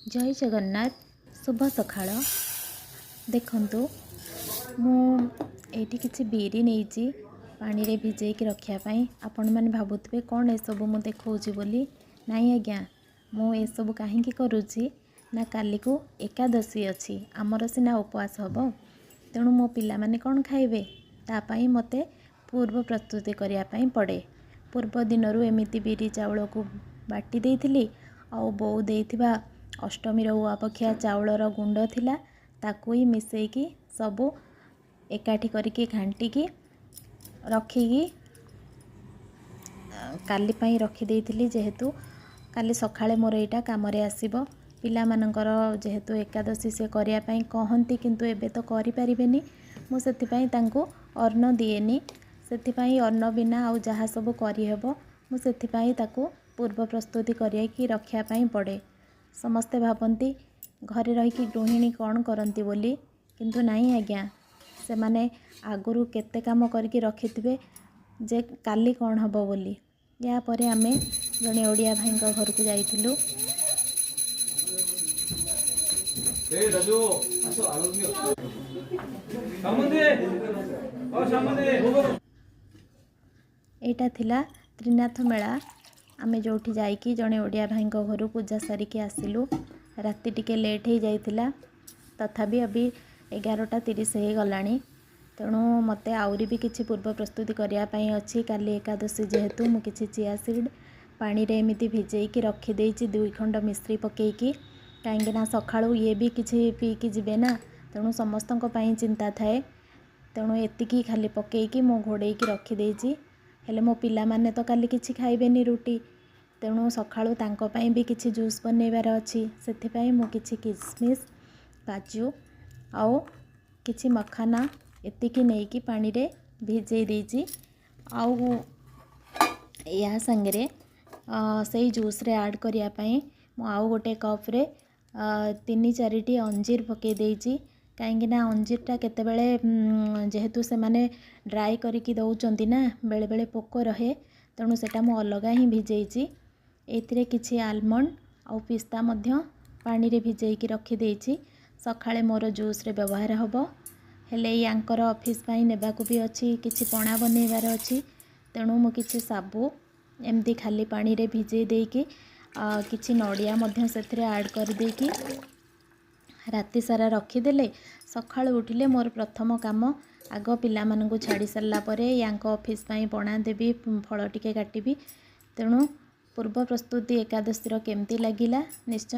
जय जगन्नाथ शुभ सकाळ देखंतु मु एठी किछि बीरी नेइची पानी रे भिजेकी रखियापाई आपण माने भाबुतबे कोन ए सब मु देखौची बोली नाही आज्ञा मु ए सब काहेकि करूची ना काली को एकादशी अछि आमर सिना उपवास हबो तेणु मो पिला माने कोन खाइबे तापाई मते पूर्व प्रस्तुति करिया पाई पड़े। पूर्व दिनरू एमिति बीरी चाउल को बाटी देइथिली आउ बो देइथिबा अष्टमी उआपक्षिया चाउलर गुंड थिला ताकू ही मिसेकी सबू एकाठी करिकी घांटिकी रखिकी काली पाई रखी देइथिली जेहेतु काली सखाळे मोर एटा कामरे आसीबो पिला मानकर जेहेतु एकादशी से करिया पाई कहंती किंतु एबे तो करि परिबेनी मु सेति पाई तांको अन्न दिएनी सेति पाई अन्न बिना आउ जहा सब करि हेबो मु सेति पाई ताकू पूर्व प्रस्तुति करिया कि रखिया पाई पड़े। समस्ते भाबंती घरे रही कि गृहिणी कौन करती बोली किंतु नहीं आज्ञा से माने आगुरु केते काम करके रखिथिबे जे काली कौन हबो बोली। या परे आमे जने ओडिया भाई घर को जाइथिलु एटा थिला त्रिनाथ मेला आमे जोठी जाइकी जने ओडिया भाई घर पूजा सारिकी आसिलु राति टिके लेट हो जाइतिला तथापि अभी 11:30 हो गलानी तेणु मते आउरी भी किछि पूर्व प्रस्तुति करिया पई अछि काली एकादशी जेहेतु मु किछि चिया सीड पानी रे एमिति भिजेकी रखी देइछि 2 खंड मिश्री पकेकी काहेकि ना सखाळु ये भी किछि पीकी जिबे ना तेणु समस्तक पई चिंता थाए तेणु एतिकी खाली पकेकी मु घोड़ेकी रखी देइछि हेले मो पिला माने तो काली किछि खाइबेनी रुटी तेणु सखाळु तांको पई भी किछि जूस बनैबार अछि सेथि पई मु किछि किशमिश काजू आउ किछि मखाना एतिकी नेकी पानी रे भिजै देइछि आउ या संगरे सेई जूस रे ऐड करिया पई मु आउ गोटे कप रे 3-4टी अंजीर पके देइछि काहेकि ना अंजीरटा केते बेले जेहेतु से माने ड्राई करिकी दउचंती ना बेले बेले पोको रहे तेणु सेटा मु अलगा ही भिजेइछि एथिरे किछि आलमंड आउ पिस्ता मध्य पानी रे भिजेकी रखी देइछि सखाळे मोर जूस रे व्यवहार हबो हेले यांकर ऑफिस पाई नेबाकू भी अछि किछि पणा बनैबार अछि तेणु मु किछि साबु एमती खाली पानी रे भिजे देइकी किछि नडिया मध्य सेथिरे ऐड कर देइकी राति सारा रखीदेले सखाळे उठिले मोर प्रथम काम आग पिला मानकु छाड़ी सारला परे यांक ऑफिस पाई पणा देबी फल टिके काटिबी तेणु पूर्व प्रस्तुति एकादशी केमती लगिला निश्चय